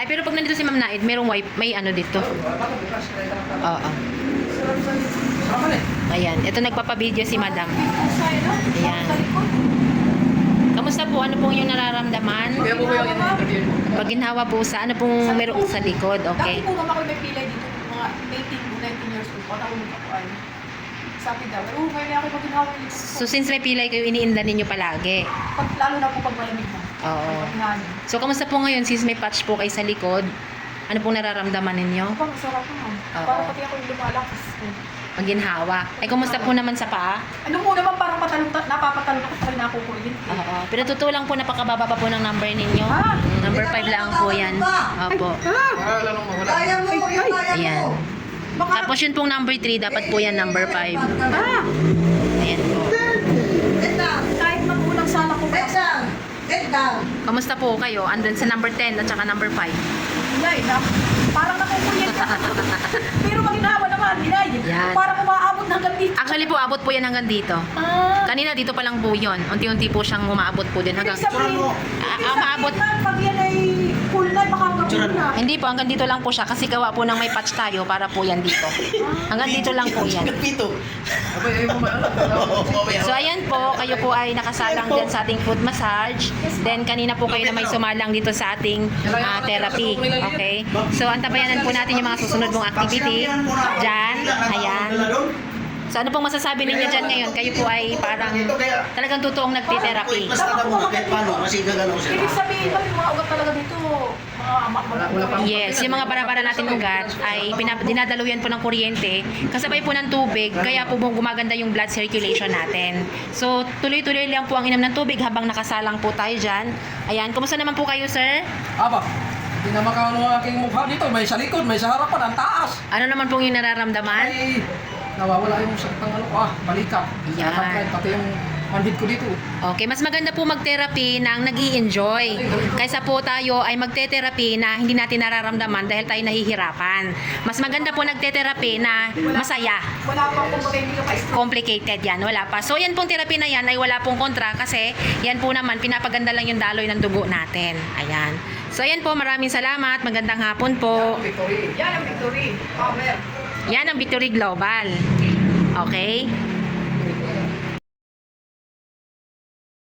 pero pag nandito si Ma'am Naid, merong wifi, may ano dito. Oo. Ayan, ito nagpapabideo si Madam. Ayan. Kamusta po? Ano pong yung nararamdaman? Kaya po ba yung interview mo? Paginhawa po sa ano pong meron sa likod, okay? Dati po naman ako may pilay dito, mga 18 to 19 years old. Pag ako nagkakuan. Sabi daw, ngayon ako maginhawa dito. So since may pilay kayo, iniinda ninyo palagi. Pag, lalo na po pag malamig na. Oo. Paghangin. So kamusta po ngayon since may patch po kayo sa likod? Ano pong nararamdaman ninyo? Pag masarap naman. Oo. Para pati ako yung lumalakas. Paginhawa. Ay kumusta po naman sa paa? Ano po naman parang napapatalong ako sa nakukulit. Oo. Pero totoo lang po napakababa pa po ng number ninyo. Ah! Number 5 lang po yan. Opo. Wala nang mawala. Kaya mo, kaya Ayan. mo. Baka, Tapos yun pong number 3, dapat po yan number 5. Ayan po. Get down, kahit magulang sana ko get down, get down. Kamusta po kayo? Andun sa number 10 at saka number 5. Inay, parang nakukulit ka. Pero maginawa naman, Inay. Yan. Parang umaabot na hanggang dito. Actually po, abot po yan hanggang dito. Ah, Kanina dito pa lang po yun. Unti-unti po siyang umaabot po din hanggang... ibig sabihin, maabot. pag yan ay full na, baka hanggang full na. Hindi po, hanggang dito lang po siya kasi gawa po ng may patch tayo para po yan dito. Hanggang dito lang po yan. Abay, ayaw mo ba? So ayan po, kayo po ay nakasalang dyan sa ating foot massage. Then kanina po kayo na may sumalang dito sa ating therapy. Okay? So antabayanan po natin yung mga susunod mong activity. Dyan, ayan. So ano pong masasabi ninyo dyan ngayon? Kayo po ay parang talagang totoong nagti-therapy. Basta na bumakit paano, kasi gagalaw Ibig siya. sabihin ba, yung mga ugat talaga dito, Wala pang- Yes, yung mga bara-bara natin ugat ay dinadaluyan po ng kuryente kasabay po ng tubig, kaya po gumaganda yung blood circulation natin. So, tuloy-tuloy lang po ang inom ng tubig habang nakasalang po tayo dyan. Ayan, kumusta naman po kayo, sir? Aba, hindi na makano ang aking mukha dito. May sa likod, may sa harapan, ang taas. Ano naman pong yung nararamdaman? Ay, nawawala yung sakit ng ano ko, balikat. Yan. Pati yung manhid ko dito. Okay, mas maganda po mag-therapy na nag enjoy kaysa po tayo ay magte-therapy na hindi natin nararamdaman dahil tayo nahihirapan. Mas maganda po nagte-therapy na masaya. wala pang kumbaga hindi ka pa-stroke. Complicated yan, wala pa. So yan pong therapy na yan ay wala pong kontra kasi yan po naman pinapaganda lang yung daloy ng dugo natin. Ayan. So ayan po, maraming salamat. Magandang hapon po. Victory. Yan ang victory. Power. Yan ang Victory Global. Okay?